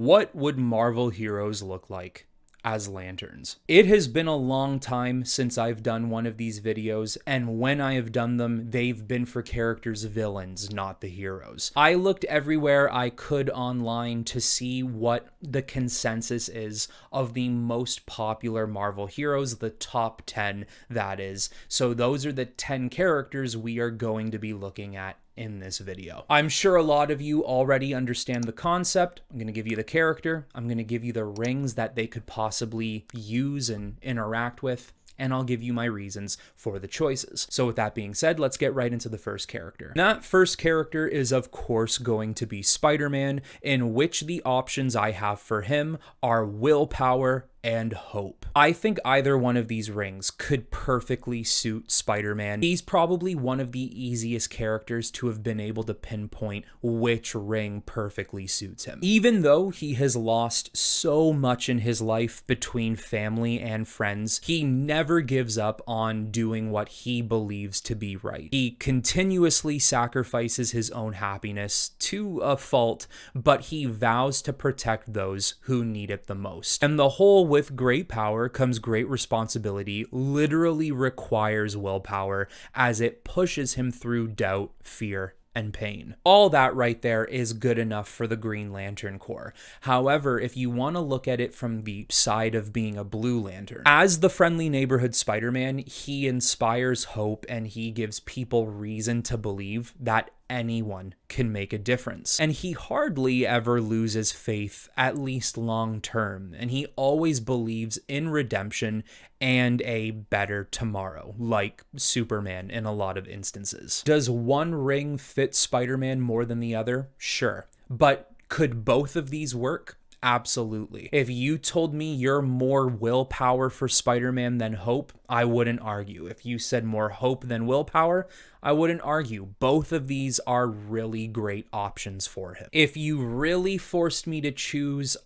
What would Marvel heroes look like as lanterns? It has been a long time since I've done one of these videos, and when I have done them, they've been for characters' villains, not the heroes. I looked everywhere I could online to see what the consensus is of the most popular Marvel heroes, the top 10 that is. So those are the 10 characters we are going to be looking at in this video. I'm sure a lot of you already understand the concept. I'm going to give you the character. I'm going to give you the rings that they could possibly use and interact with, and I'll give you my reasons for the choices. So with that being said, let's get right into the first character. That first character is of course going to be Spider-Man, in which the options I have for him are willpower and hope. I think either one of these rings could perfectly suit Spider-Man. He's probably one of the easiest characters to have been able to pinpoint which ring perfectly suits him. Even though he has lost so much in his life between family and friends, he never gives up on doing what he believes to be right. He continuously sacrifices his own happiness to a fault, but he vows to protect those who need it the most. And the whole with great power comes great responsibility literally requires willpower, as it pushes him through doubt, fear, and pain. All that right there is good enough for the Green Lantern Corps. However, if you want to look at it from the side of being a Blue Lantern, as the friendly neighborhood Spider-Man, he inspires hope and he gives people reason to believe that anyone can make a difference. And he hardly ever loses faith, at least long term, and he always believes in redemption and a better tomorrow, like Superman in a lot of instances. Does one ring fit Spider-Man more than the other? Sure. But could both of these work? Absolutely. If you told me you're more willpower for Spider-Man than hope, I wouldn't argue. If you said more hope than willpower, I wouldn't argue. Both of these are really great options for him. If you really forced me to choose,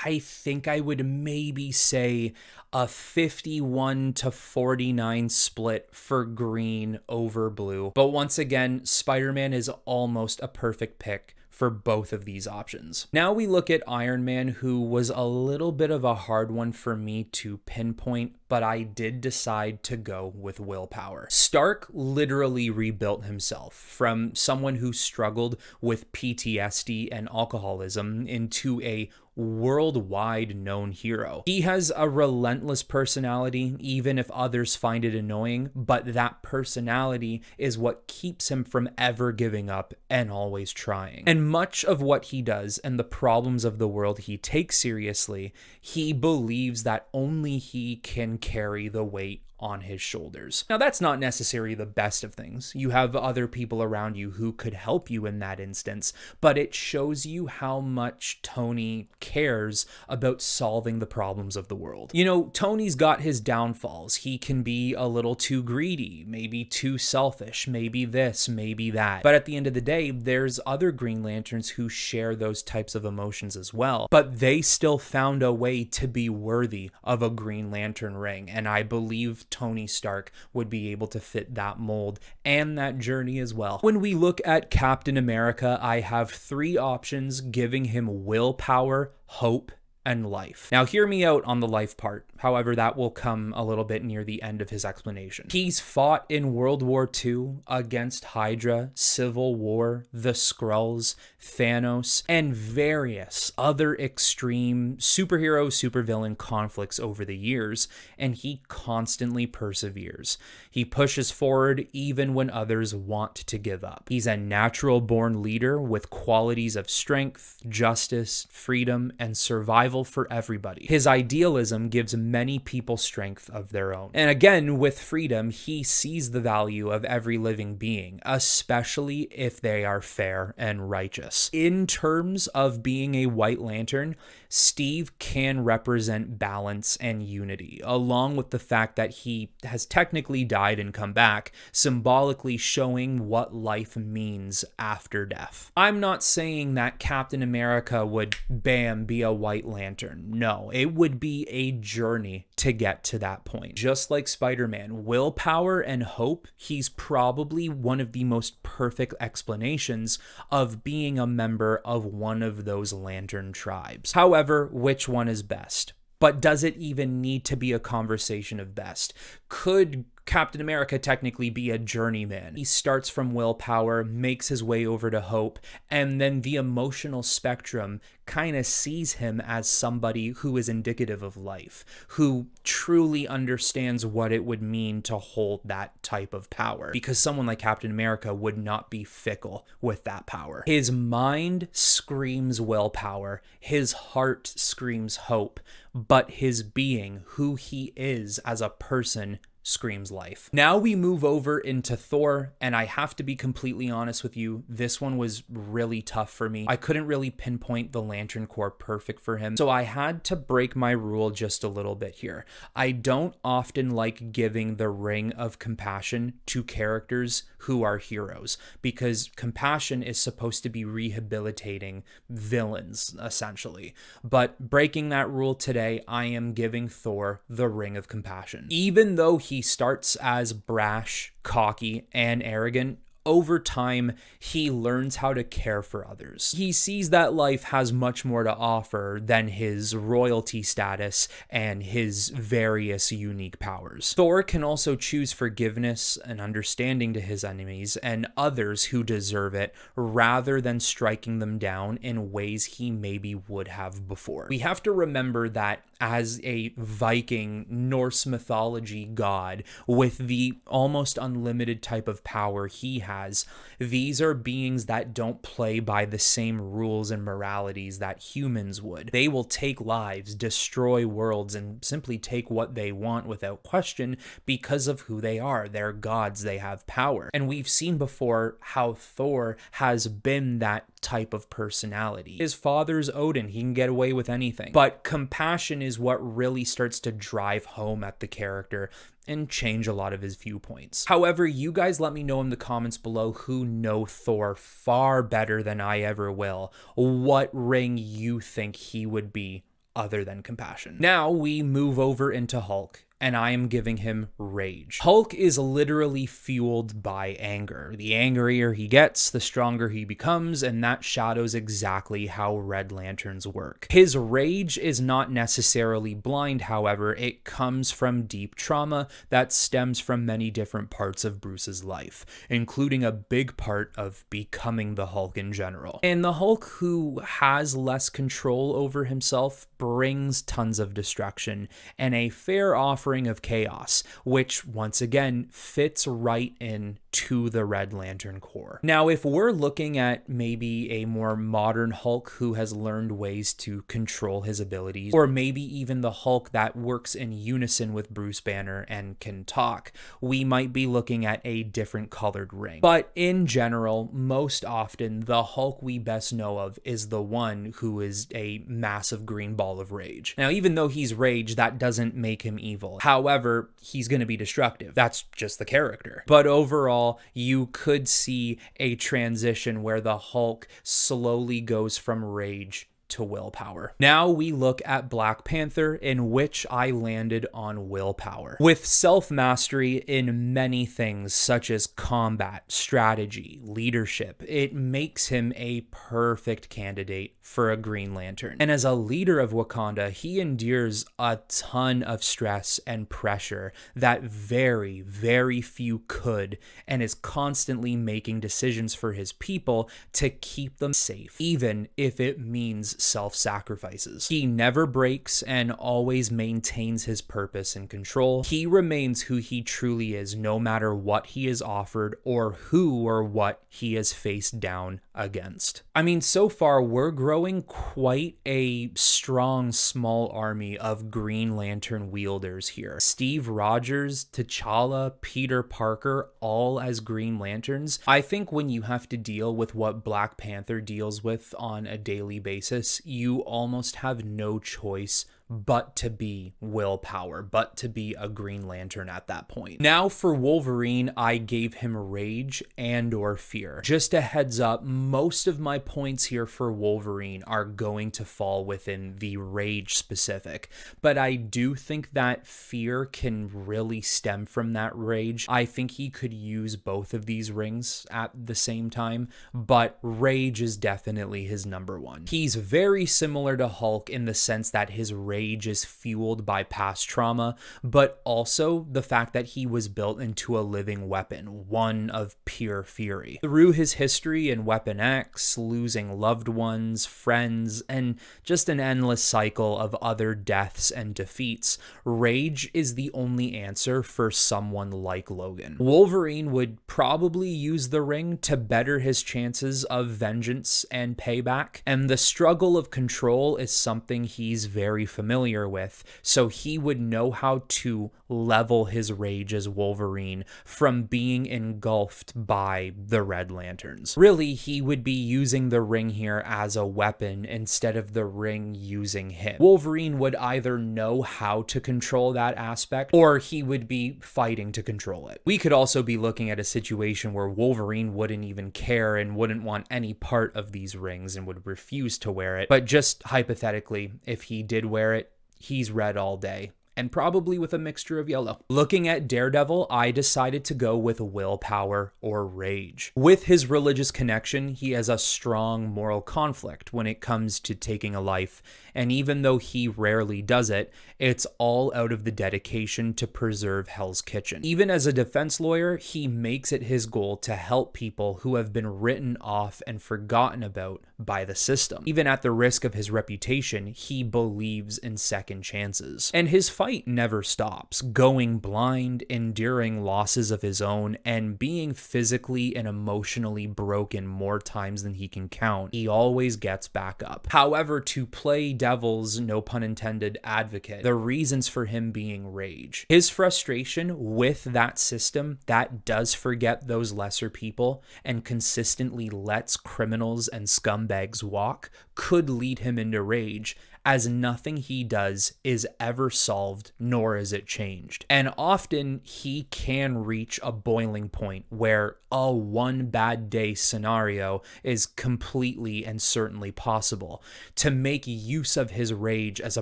I think I would maybe say a 51 to 49 split for green over blue. But once again, Spider-Man is almost a perfect pick for both of these options. Now we look at Iron Man, who was a little bit of a hard one for me to pinpoint, but I did decide to go with willpower. Stark literally rebuilt himself from someone who struggled with PTSD and alcoholism into a worldwide known hero. He has a relentless personality, even if others find it annoying, but that personality is what keeps him from ever giving up and always trying. And much of what he does and the problems of the world he takes seriously, he believes that only he can carry the weight on his shoulders. Now, that's not necessarily the best of things. You have other people around you who could help you in that instance, but it shows you how much Tony cares about solving the problems of the world. You know, Tony's got his downfalls. He can be a little too greedy, maybe too selfish, maybe this, maybe that. But at the end of the day, there's other Green Lanterns who share those types of emotions as well, but they still found a way to be worthy of a Green Lantern ring, and I believe Tony Stark would be able to fit that mold and that journey as well. When we look at Captain America, I have three options giving him willpower, hope, and life. Now, hear me out on the life part. However, that will come a little bit near the end of his explanation. He's fought in World War II against Hydra, Civil War, the Skrulls, Thanos, and various other extreme superhero, supervillain conflicts over the years, and he constantly perseveres. He pushes forward even when others want to give up. He's a natural-born leader with qualities of strength, justice, freedom, and survival for everybody. His idealism gives many people strength of their own. And again, with freedom, he sees the value of every living being, especially if they are fair and righteous. In terms of being a White Lantern, Steve can represent balance and unity, along with the fact that he has technically died and come back, symbolically showing what life means after death. I'm not saying that Captain America would, bam, be a White Lantern Lantern. No, it would be a journey to get to that point. Just like Spider-Man, willpower and hope, he's probably one of the most perfect explanations of being a member of one of those Lantern tribes. However, which one is best? But does it even need to be a conversation of best? Could Captain America technically be a journeyman? He starts from willpower, makes his way over to hope, and then the emotional spectrum kind of sees him as somebody who is indicative of life, who truly understands what it would mean to hold that type of power, because someone like Captain America would not be fickle with that power. His mind screams willpower, his heart screams hope, but his being, who he is as a person, screams life. Now we move over into Thor, and I have to be completely honest with you, this one was really tough for me. I couldn't really pinpoint the Lantern Corps perfect for him, so I had to break my rule just a little bit here. I don't often like giving the ring of compassion to characters who are heroes, because compassion is supposed to be rehabilitating villains, essentially. But breaking that rule today, I am giving Thor the ring of compassion. Even though he starts as brash, cocky, and arrogant, over time, he learns how to care for others. He sees that life has much more to offer than his royalty status and his various unique powers. Thor can also choose forgiveness and understanding to his enemies and others who deserve it, rather than striking them down in ways he maybe would have before. We have to remember that as a Viking Norse mythology god with the almost unlimited type of power he has, these are beings that don't play by the same rules and moralities that humans would. They will take lives, destroy worlds, and simply take what they want without question because of who they are. They're gods, they have power. And we've seen before how Thor has been that type of personality. His father's Odin, he can get away with anything. But compassion is what really starts to drive home at the character and change a lot of his viewpoints. However, you guys let me know in the comments below who know Thor far better than I ever will, what ring you think he would be other than compassion. Now we move over into Hulk, and I am giving him rage. Hulk is literally fueled by anger. The angrier he gets, the stronger he becomes, and that shadows exactly how Red Lanterns work. His rage is not necessarily blind, however. It comes from deep trauma that stems from many different parts of Bruce's life, including a big part of becoming the Hulk in general. And the Hulk who has less control over himself brings tons of destruction and a fair offering of chaos, which once again fits right in to the Red Lantern Corps. Now, if we're looking at maybe a more modern Hulk who has learned ways to control his abilities, or maybe even the Hulk that works in unison with Bruce Banner and can talk, we might be looking at a different colored ring. But in general, most often, the Hulk we best know of is the one who is a massive green ball of rage. Now, even though he's rage, that doesn't make him evil. However, he's going to be destructive. That's just the character. But overall, you could see a transition where the Hulk slowly goes from rage to willpower. Now we look at Black Panther, in which I landed on willpower. With self-mastery in many things such as combat, strategy, leadership, it makes him a perfect candidate for a Green Lantern. And as a leader of Wakanda, he endures a ton of stress and pressure that very, very few could, and is constantly making decisions for his people to keep them safe, even if it means self-sacrifices. He never breaks and always maintains his purpose and control. He remains who he truly is, no matter what he is offered or who or what he is faced down against. I mean, so far we're growing quite a strong small army of Green Lantern wielders here. Steve Rogers, T'Challa, Peter Parker, all as Green Lanterns. I think when you have to deal with what Black Panther deals with on a daily basis, you almost have no choice but to be willpower, but to be a Green Lantern at that point. Now for Wolverine, I gave him rage and or fear. Just a heads up, most of my points here for Wolverine are going to fall within the rage specific, but I do think that fear can really stem from that rage. I think he could use both of these rings at the same time, but rage is definitely his number one. He's very similar to Hulk in the sense that his rage is fueled by past trauma, but also the fact that he was built into a living weapon, one of pure fury. Through his history in Weapon X, losing loved ones, friends, and just an endless cycle of other deaths and defeats, rage is the only answer for someone like Logan. Wolverine would probably use the ring to better his chances of vengeance and payback, and the struggle of control is something he's very familiar with, so he would know how to level his rage as Wolverine from being engulfed by the Red Lanterns. Really, he would be using the ring here as a weapon instead of the ring using him. Wolverine would either know how to control that aspect, or he would be fighting to control it. We could also be looking at a situation where Wolverine wouldn't even care and wouldn't want any part of these rings and would refuse to wear it. But just hypothetically, if he did wear it, he's red all day, and probably with a mixture of yellow. Looking at Daredevil, I decided to go with willpower or rage. With his religious connection, he has a strong moral conflict when it comes to taking a life, and even though he rarely does it, it's all out of the dedication to preserve Hell's Kitchen. Even as a defense lawyer, he makes it his goal to help people who have been written off and forgotten about by the system. Even at the risk of his reputation, he believes in second chances. And his fight never stops, going blind, enduring losses of his own, and being physically and emotionally broken more times than he can count. He always gets back up. However, to play devil's, no pun intended, advocate, the reasons for him being rage. His frustration with that system that does forget those lesser people and consistently lets criminals and scumbags walk could lead him into rage, as nothing he does is ever solved, nor is it changed. And often he can reach a boiling point where a one bad day scenario is completely and certainly possible to make use of his rage as a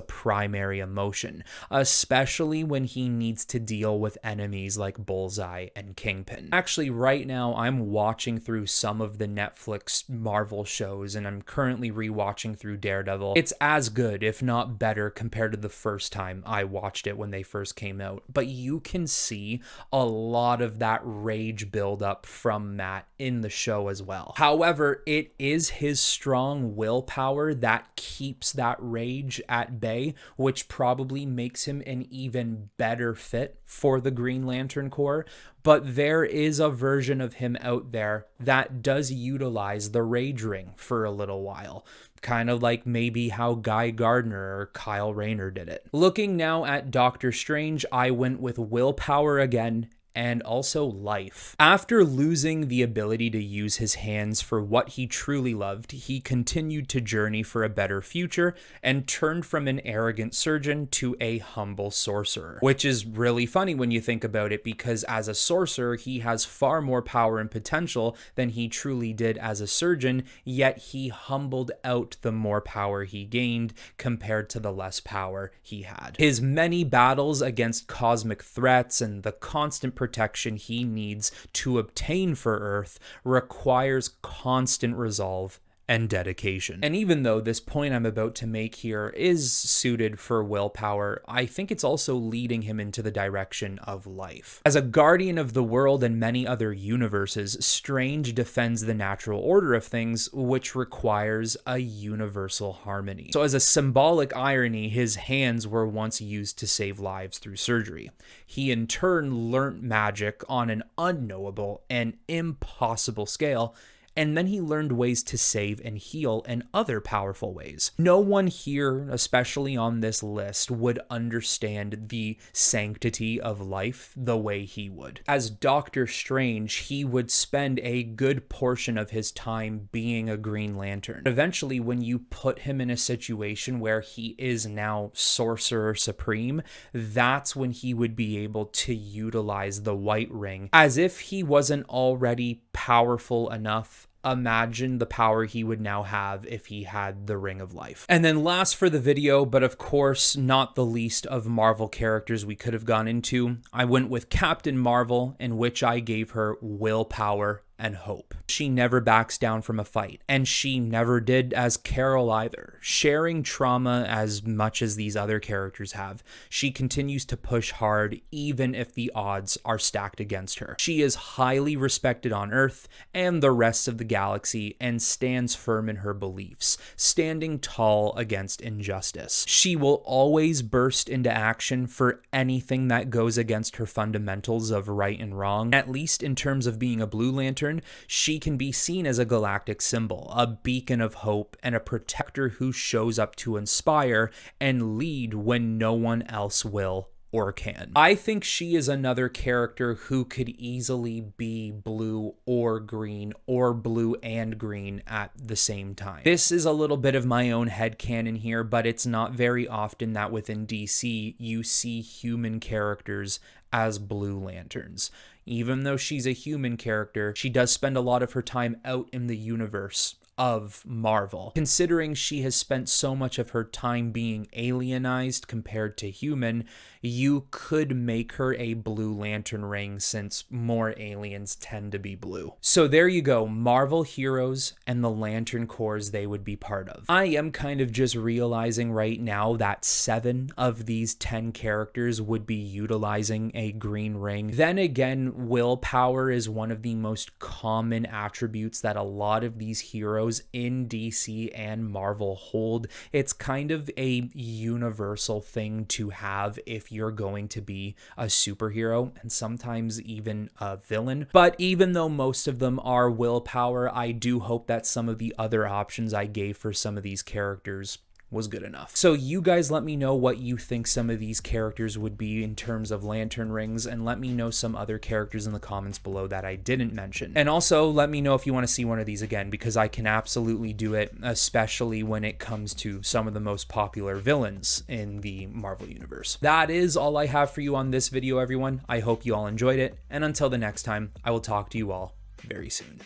primary emotion, especially when he needs to deal with enemies like Bullseye and Kingpin. Actually, right now I'm watching through some of the Netflix Marvel shows, and I'm currently rewatching through Daredevil. It's as good, if not better, compared to the first time I watched it when they first came out. But you can see a lot of that rage buildup from Matt in the show as well. However, it is his strong willpower that keeps that rage at bay, which probably makes him an even better fit for the Green Lantern Corps. But there is a version of him out there that does utilize the rage ring for a little while. Kind of like maybe how Guy Gardner or Kyle Rayner did it. Looking now at Doctor Strange, I went with willpower again, and also life. After losing the ability to use his hands for what he truly loved, he continued to journey for a better future and turned from an arrogant surgeon to a humble sorcerer. Which is really funny when you think about it, because as a sorcerer, he has far more power and potential than he truly did as a surgeon, yet he humbled out the more power he gained compared to the less power he had. His many battles against cosmic threats and the constant protection he needs to obtain for Earth requires constant resolve and dedication. And even though this point I'm about to make here is suited for willpower, I think it's also leading him into the direction of life. As a guardian of the world and many other universes, Strange defends the natural order of things, which requires a universal harmony. So as a symbolic irony, his hands were once used to save lives through surgery. He in turn learnt magic on an unknowable and impossible scale, and then he learned ways to save and heal in other powerful ways. No one here, especially on this list, would understand the sanctity of life the way he would. As Doctor Strange, he would spend a good portion of his time being a Green Lantern. Eventually, when you put him in a situation where he is now Sorcerer Supreme, that's when he would be able to utilize the White Ring. As if he wasn't already powerful enough, imagine the power he would now have if he had the Ring of Life. And then last for the video, but of course not the least of Marvel characters we could have gone into, I went with Captain Marvel, in which I gave her willpower and hope. She never backs down from a fight, and she never did as Carol either. Sharing trauma as much as these other characters have, she continues to push hard even if the odds are stacked against her. She is highly respected on Earth and the rest of the galaxy and stands firm in her beliefs, standing tall against injustice. She will always burst into action for anything that goes against her fundamentals of right and wrong. At least in terms of being a Blue Lantern, she can be seen as a galactic symbol, a beacon of hope, and a protector who shows up to inspire and lead when no one else will or can. I think she is another character who could easily be blue or green, or blue and green at the same time. This is a little bit of my own headcanon here, but it's not very often that within DC you see human characters as Blue Lanterns. Even though she's a human character, she does spend a lot of her time out in the universe of Marvel. Considering she has spent so much of her time being alienized compared to human, you could make her a Blue Lantern ring since more aliens tend to be blue. So there you go, Marvel heroes and the Lantern Corps they would be part of. I am kind of just realizing right now that 7 of these 10 characters would be utilizing a green ring. Then again, willpower is one of the most common attributes that a lot of these heroes in DC and Marvel hold. It's kind of a universal thing to have if you're going to be a superhero and sometimes even a villain. But even though most of them are willpower, I do hope that some of the other options I gave for some of these characters was good enough. So you guys let me know what you think some of these characters would be in terms of lantern rings, and let me know some other characters in the comments below that I didn't mention. And also let me know if you want to see one of these again, because I can absolutely do it, especially when it comes to some of the most popular villains in the Marvel Universe. That is all I have for you on this video, everyone. I hope you all enjoyed it, and until the next time, I will talk to you all very soon.